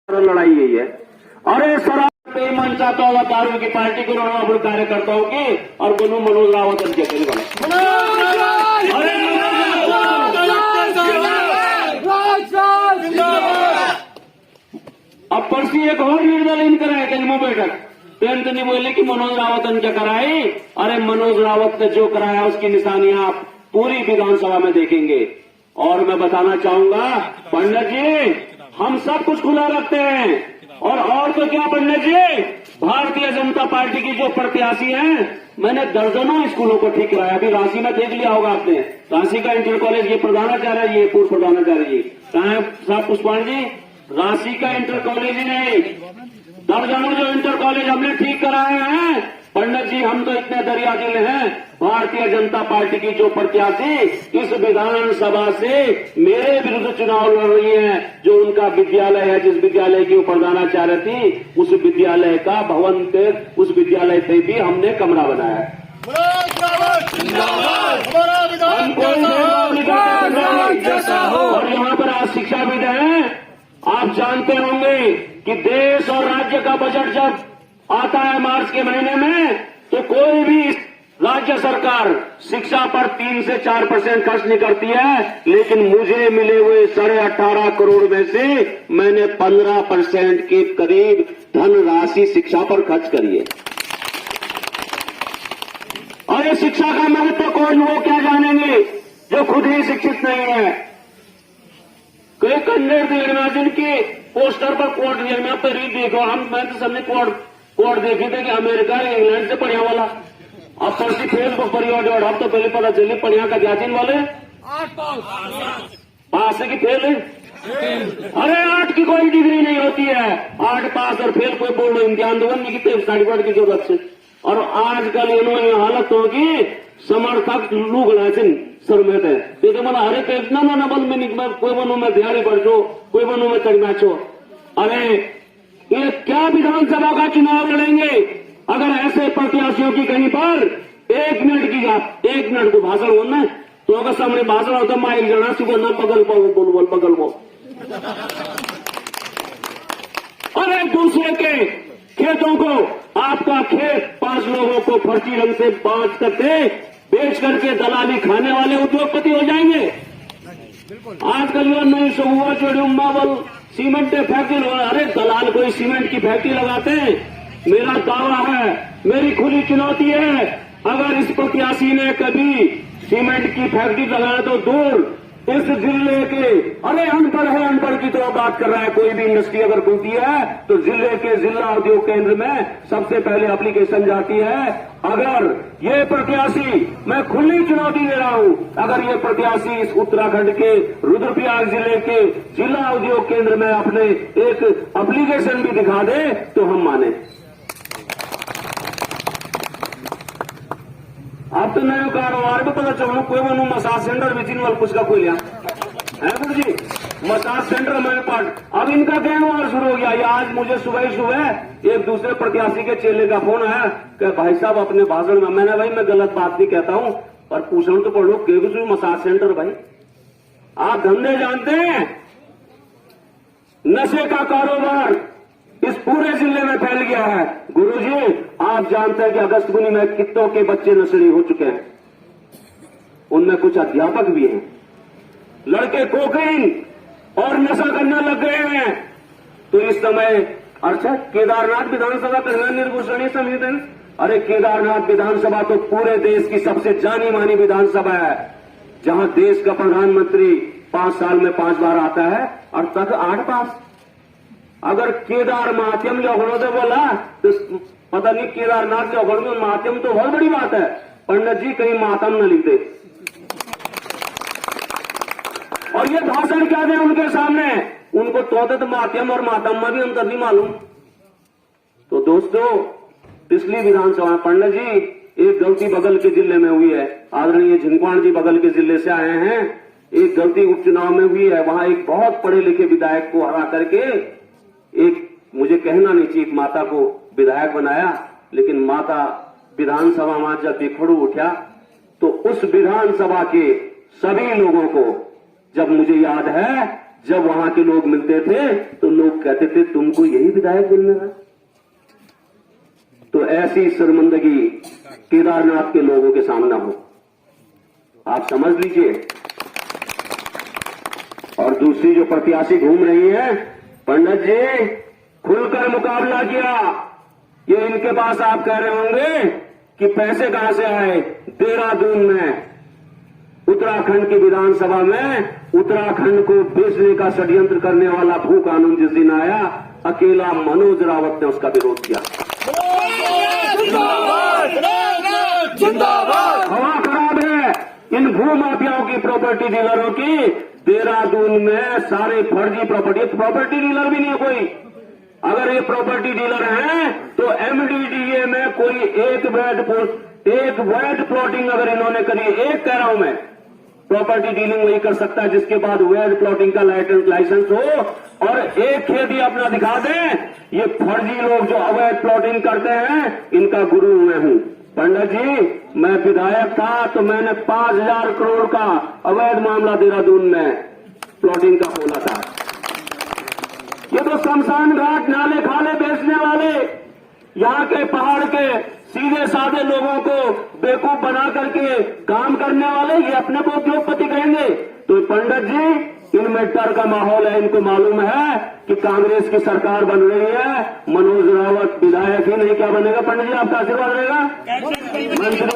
लड़ाई यही है। अरे सर पे मन चाहता होगा दारू की पार्टी को अपने कार्यकर्ताओं की और बोलू मनोज रावत अध्यक्ष बना। अब परसी एक और निर्दल इन कराए कलमो बैठक तो नहीं बोले कि मनोज रावत ने क्या कराई। अरे मनोज रावत ने जो कराया उसकी निशानियां आप पूरी विधानसभा में देखेंगे। और मैं बताना चाहूंगा पंडित जी हम सब कुछ खुला रखते हैं। और तो क्या पंडित जी, भारतीय जनता पार्टी की जो प्रत्याशी हैं, मैंने दर्जनों स्कूलों को ठीक कराया। अभी रांची में देख लिया होगा आपने, रांची का इंटर कॉलेज ये प्रधानाचार्य जी, पूर्व प्रधानाचार्य जी कहाँ है साहब पुष्पाण जी। रांची का इंटर कॉलेज ही नहीं, दर्जनों जो इंटर कॉलेज हमने ठीक कराए हैं। पंडित जी हम तो इतने दरिया दिल हैं, भारतीय जनता पार्टी की जो प्रत्याशी इस विधानसभा से मेरे विरुद्ध चुनाव लड़ रही है, जो उनका विद्यालय है, जिस विद्यालय की वो प्रधानाचार्य थी, उस विद्यालय का भवन पे, उस विद्यालय पे भी हमने कमरा बनाया है। और यहाँ पर आज शिक्षाविद हैं, आप जानते होंगे कि देश और राज्य का बजट जब आता है मार्च के महीने में, तो कोई भी राज्य सरकार शिक्षा पर 3 से 4% खर्च नहीं करती है। लेकिन मुझे मिले हुए 18.5 करोड़ में से मैंने 15% के करीब धनराशि शिक्षा पर खर्च करी है। और ये शिक्षा का महत्व कौन वो क्या जानेंगे जो खुद ही शिक्षित नहीं है। कई कन्नड़ देर में जिनके पोस्टर पर कोर्ट जेल में आप रीड देखो, मैं तो सबने कोर्ट देखी थे कि अमेरिका इंग्लैंड से पढ़िया वाला। अब परसी फेसबुक पर अब तो पहले पता चले पढ़िया का जाचिन वाले 8 पास है कि फेल है। अरे 8 की कोई डिग्री नहीं होती है, 8 पास और फेल कोई बोर्ड इम्तिहान दो नहीं कितने सर्टिफिकेट की जरूरत से। और आजकल इन्होंने हालत होगी समर्थक लोग सरमेत है तो मैंने हरे कितना ना बल में कोई बनो में दिहाड़ी बढ़ो, कोई बनो में चढ़ मैचो। अरे ये क्या विधानसभा का चुनाव लड़ेंगे अगर ऐसे प्रत्याशियों की कहीं पर 1 मिनट की बात, 1 मिनट को भाषण होना है तो अगर सामने भाषण होता माइक जना सुबह ना बगल पाओ बोल बगल पाओ। और एक दूसरे के खेतों को, आपका खेत 5 लोगों को फर्जी रंग से बांट करके बेच करके दलाली खाने वाले उद्योगपति हो जाएंगे। आजकल जो नहीं सो हुआ चोड़ी मावल सीमेंट फैक्ट्री, अरे दलाल कोई सीमेंट की फैक्ट्री लगाते हैं। मेरा दावा है, मेरी खुली चुनौती है, अगर इस प्रत्याशी ने कभी सीमेंट की फैक्ट्री लगाया तो दूर इस जिले के, अरे अनपढ़ है, अनपढ़ की तो बात कर रहा है, कोई भी इंडस्ट्री अगर खुलती है तो जिले के जिला उद्योग केंद्र में सबसे पहले एप्लीकेशन जाती है। अगर ये प्रत्याशी, मैं खुली चुनौती दे रहा हूं, अगर ये प्रत्याशी इस उत्तराखंड के रुद्रप्रयाग जिले के जिला उद्योग केंद्र में अपने एक एप्लीकेशन भी दिखा दे तो हम माने। अब तो नए कारोबार भी पता चलो कोई बनू मसाज सेंटर विचिन वाल कुछ का कोई लिया है गुरु जी, मसाज सेंटर मैंने पार्ट। अब इनका कहना शुरू हो गया। ये आज मुझे सुबह ही सुबह एक दूसरे प्रत्याशी के चेले का फोन आया कि भाई साहब अपने भाषण में, मैंने भाई मैं गलत बात नहीं कहता हूं पर पूछूं तो पढ़ो के मसाज सेंटर। भाई आप धंधे जानते हैं, नशे का कारोबार इस पूरे जिले में फैल गया है। गुरुजी आप जानते हैं कि अगस्तपुरी में कितनों के बच्चे नशेड़ी हो चुके हैं, उनमें कुछ अध्यापक भी हैं। लड़के कोकीन और नशा करने लग गए हैं। तो इस समय अच्छा केदारनाथ विधानसभा का निर्घोषणीय समिति, अरे केदारनाथ विधानसभा तो पूरे देश की सबसे जानी मानी विधानसभा है, जहां देश का प्रधानमंत्री 5 साल में 5 बार आता है और तक 8 पास। अगर केदार माध्यम जो तो बोला तो पता नहीं केदारनाथ जो माध्यम तो बहुत बड़ी बात है। पंडित जी कहीं मातम न लिख दे। और ये भाषण क्या दे उनके सामने, उनको तो माध्यम और मातम में भी अंतर नहीं मालूम। तो दोस्तों पिछली विधानसभा पंडित जी एक गलती बगल के जिले में हुई है, आदरणीय झिंकवाण जी बगल के जिले से आए हैं। एक गलती उपचुनाव में हुई है, वहां एक बहुत पढ़े लिखे विधायक को हरा करके एक, मुझे कहना नहीं चाहिए, माता को विधायक बनाया। लेकिन माता विधानसभा में जब बिखड़ू उठा तो उस विधानसभा के सभी लोगों को, जब मुझे याद है जब वहां के लोग मिलते थे तो लोग कहते थे तुमको यही विधायक मिलने है। तो ऐसी शर्मिंदगी केदारनाथ के लोगों के सामने हो, आप समझ लीजिए। और दूसरी जो प्रत्याशी घूम रही है, पंडित जी खुलकर मुकाबला किया। ये इनके पास आप कह रहे होंगे कि पैसे कहां से आए। देहरादून में उत्तराखंड की विधानसभा में उत्तराखंड को बेचने का षड्यंत्र करने वाला भू कानून जिस दिन आया, अकेला मनोज रावत ने उसका विरोध किया। हवा खराब है इन भू माफियाओं की, प्रॉपर्टी डीलरों की। देहरादून में सारे फर्जी प्रॉपर्टी डीलर भी नहीं है कोई। अगर ये प्रॉपर्टी डीलर हैं तो एमडीडीए में कोई एक वैध प्लॉटिंग अगर इन्होंने करी, एक कह रहा हूं मैं, प्रॉपर्टी डीलिंग वही कर सकता है जिसके बाद वैध प्लॉटिंग का लाइसेंस हो। और एक खेत ही अपना दिखा दें। ये फर्जी लोग जो अवैध प्लॉटिंग करते हैं, इनका गुरु मैं हूं। पंडित जी मैं विधायक था तो मैंने 5,000 करोड़ का अवैध मामला देहरादून में प्लॉटिंग का खोला था। ये तो शमशान घाट नाले खाले बेचने वाले, यहाँ के पहाड़ के सीधे साधे लोगों को बेवकूफ बना करके काम करने वाले, ये अपने को उद्योगपति कहेंगे। तो पंडित जी इनमें डर का माहौल है। इनको मालूम है कि कांग्रेस की सरकार बन रही है, मनोज रावत विधायक ही नहीं क्या बनेगा। पंडित जी आपका आशीर्वाद रहेगा, मंत्री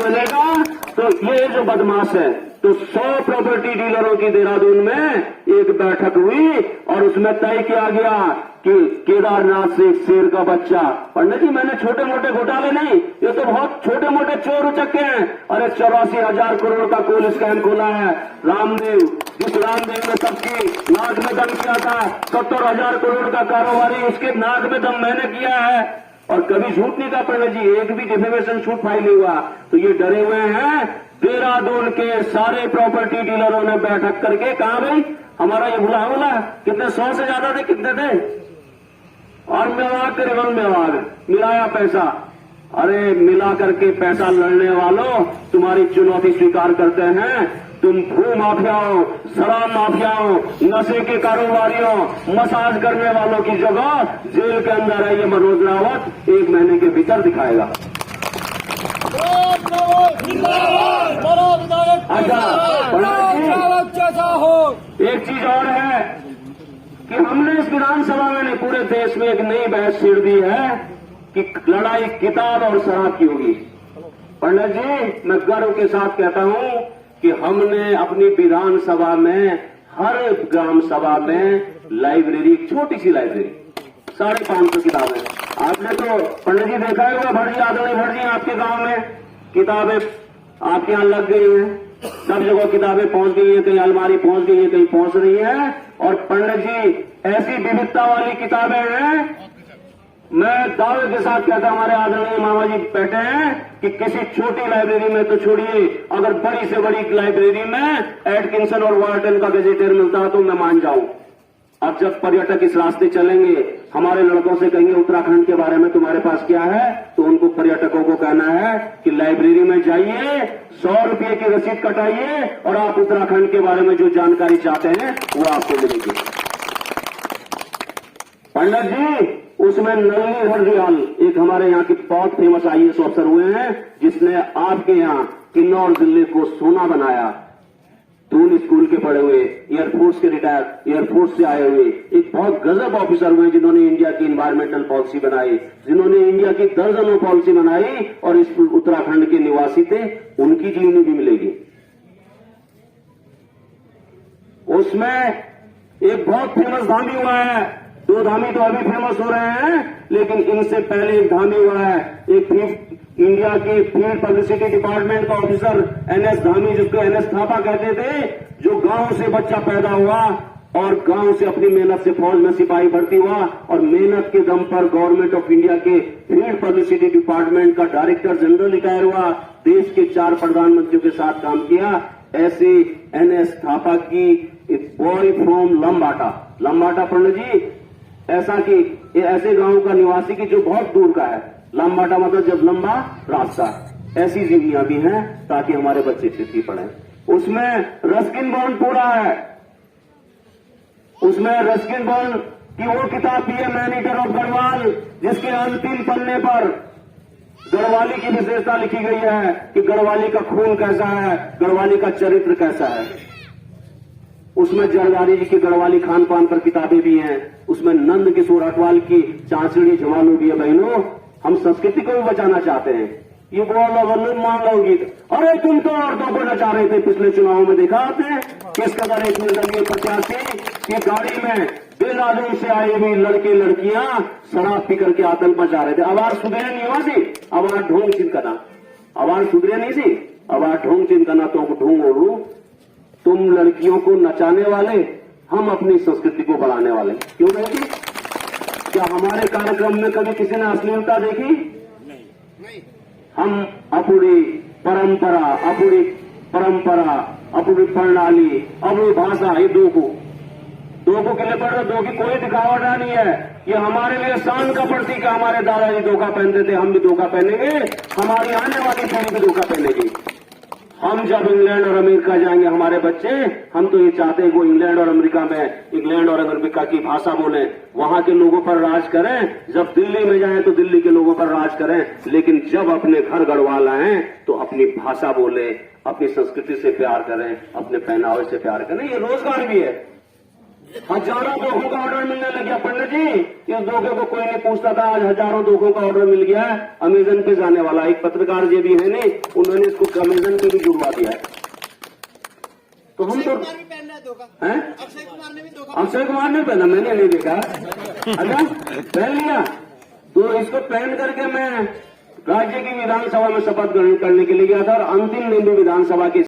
बनेगा। तो ये जो बदमाश है, तो 100 प्रॉपर्टी डीलरों की देहरादून में एक बैठक हुई और उसमें तय किया गया कि केदारनाथ से एक शेर का बच्चा। पंडित जी मैंने छोटे मोटे घोटाले नहीं, ये तो बहुत छोटे मोटे चोर उचक्के हैं। अरे 84,000 करोड़ का कोल स्कैम खोला है रामदेव, जिस रामदेव ने सबकी नाक में दम किया था। 70,000 करोड़ का कारोबारी, उसके नाक में दम मैंने किया है। और कभी झूठ नहीं कहा पंडित जी, एक भी डिफेमेशन सूट फाइल नहीं हुआ। तो ये डरे हुए हैं। देहरादून के सारे प्रॉपर्टी डीलरों ने बैठक करके कहा भाई हमारा ये बोला कितने 100 से ज्यादा थे, कितने थे, और मेवाग करीबन मेवाग मिलाया पैसा। अरे मिला करके पैसा लड़ने वालों, तुम्हारी चुनौती स्वीकार करते हैं। तुम भू माफियाओं, शराब माफियाओं, नशे के कारोबारियों, मसाज करने वालों की जगह जेल के अंदर है ये मनोज रावत, 1 महीने के भीतर दिखाएगा। एक चीज और है कि हमने इस विधानसभा में नहीं, पूरे देश में एक नई बहस छेड़ दी है कि लड़ाई किताब और शराब की होगी। पंडित जी मैं गर्व के साथ कहता हूं कि हमने अपनी विधानसभा में हर ग्राम सभा में लाइब्रेरी, एक छोटी सी लाइब्रेरी, 550 किताबें। आपने तो पंडित जी देखा होगा, भटजी आदरणीय भटजी आपके गांव में किताबें आपके यहां लग गई हैं, सब जगह किताबें पहुंच गई है, कहीं अलमारी पहुंच गई है, कहीं पहुंच रही है। और पंडित जी ऐसी विविधता वाली किताबें हैं, मैं दावे के साथ कहता हूं, हमारे आदरणीय मामा जी बैठे हैं कि किसी छोटी लाइब्रेरी में तो छोड़िए, अगर बड़ी से बड़ी लाइब्रेरी में एटकिंसन और वार्टन का गजेटियर मिलता है तो मैं मान जाऊं। अब जब पर्यटक इस रास्ते चलेंगे, हमारे लड़कों से कहेंगे उत्तराखंड के बारे में तुम्हारे पास क्या है, तो उनको पर्यटकों को कहना है कि लाइब्रेरी में जाइए, 100 रुपये की रसीद कटाइए और आप उत्तराखंड के बारे में जो जानकारी चाहते हैं वो आपको मिलेगी। पंडित जी उसमें नलिनी हरदयाल एक हमारे यहाँ के बहुत फेमस IAS अफसर हुए हैं, जिसने आपके यहाँ किन्नौर जिले को सोना बनाया। दून स्कूल के पढ़े हुए, एयरफोर्स के रिटायर, एयरफोर्स से आए हुए एक बहुत गजब ऑफिसर हुए, जिन्होंने इंडिया की इन्वायरमेंटल पॉलिसी बनाई, जिन्होंने इंडिया की दर्जनों पॉलिसी बनाई और इस उत्तराखंड के निवासी थे, उनकी जीवनी भी मिलेगी। उसमें एक बहुत फेमस धामी हुआ है, 2 धामी तो अभी फेमस हो रहे हैं, लेकिन इनसे पहले एक धामी हुआ है, एक इंडिया के फील्ड पब्लिसिटी डिपार्टमेंट का ऑफिसर NS धामी, जिसको NS थापा कहते थे, जो गांव से बच्चा पैदा हुआ और गांव से अपनी मेहनत से फौज में सिपाही भर्ती हुआ और मेहनत के दम पर गवर्नमेंट ऑफ इंडिया के फील्ड पब्लिसिटी डिपार्टमेंट का डायरेक्टर जनरल रिटायर हुआ, देश के 4 प्रधानमंत्रियों के साथ काम किया। ऐसे NS थापा की बॉय फ्रॉम लंबाटा पंडित जी, ऐसा कि ऐसे गांव का निवासी की जो बहुत दूर का है, लंबाटा मतलब जब लंबा रास्ता, ऐसी जीवनियां भी हैं ताकि हमारे बच्चे चिट्ठी पढ़ें। उसमें रस्किन बॉन्ड पूरा है, उसमें रस्किन बॉन्ड की वो किताब भी है, मैन ईटर ऑफ गढ़वाल, जिसके अंतिम पन्ने पर गढ़वाली की विशेषता लिखी गई है कि गढ़वाली का खून कैसा है, गढ़वाली का चरित्र कैसा है। उसमें जरदारी जी की गढ़वाली खान पान पर किताबें भी हैं। उसमें नंद किशोर अटवाल की चांचड़ी जमालू भी है। बहनों, हम संस्कृति को भी बचाना चाहते हैं। ये बोलो वल्लभ मान लो गीत, अरे तुम तो औरतों को नचा रहे थे पिछले चुनाव में, देखा आपने किस कदर एक निर्दलीय प्रत्याशी की गाड़ी में देहरादून से आए हुए लड़के लड़कियां शराब पी करके आतंक मचा रहे थे। आवाज सुधरे नहीं हुआ थी, आवाज ढोंग चिंकना, आवाज सुधरे नहीं थी, आवाज ढोंग चिंकना तो ढोंग ओढ़ू। तुम लड़कियों को नचाने वाले, हम अपनी संस्कृति को बढ़ाने वाले। क्यों देखी? क्या हमारे कार्यक्रम में कभी किसी ने अश्लीलता देखी? नहीं। हम अपनी परंपरा, अपनी प्रणाली, अपनी भाषा, ये दो को के लिए पढ़ रहे, दो की कोई दिखावट नहीं है। ये हमारे लिए शान का प्रतीक है। हमारे दादाजी धोखा पहनते थे, हम भी धोखा पहनेंगे, हमारी आने वाली पीढ़ी भी धोखा पहनेगी। हम जब इंग्लैंड और अमेरिका जाएंगे, हमारे बच्चे, हम तो ये चाहते हैं वो इंग्लैंड और अमेरिका में, इंग्लैंड और अमेरिका की भाषा बोलें, वहां के लोगों पर राज करें। जब दिल्ली में जाएं तो दिल्ली के लोगों पर राज करें, लेकिन जब अपने घर गढ़वाल आएं तो अपनी भाषा बोले, अपनी संस्कृति से प्यार करें, अपने पहनावे से प्यार करें। ये रोजगार भी है। हजारों धोखों का ऑर्डर मिलने लग गया पंडित जी। इस धोखे को कोई नहीं पूछता था, आज हजारों धोखों का ऑर्डर मिल गया है। अमेजन पे जाने वाला एक पत्रकार जी भी है नहीं, उन्होंने इसको अमेजन पे भी जुड़वा दिया है। तो हम तो अक्षय कुमार ने पहना, मैंने नहीं देखा। अच्छा, पहन लिया तो इसको पहन करके मैं राज्य की विधानसभा में शपथ ग्रहण करने के लिए गया था और अंतिम दिन भी विधानसभा की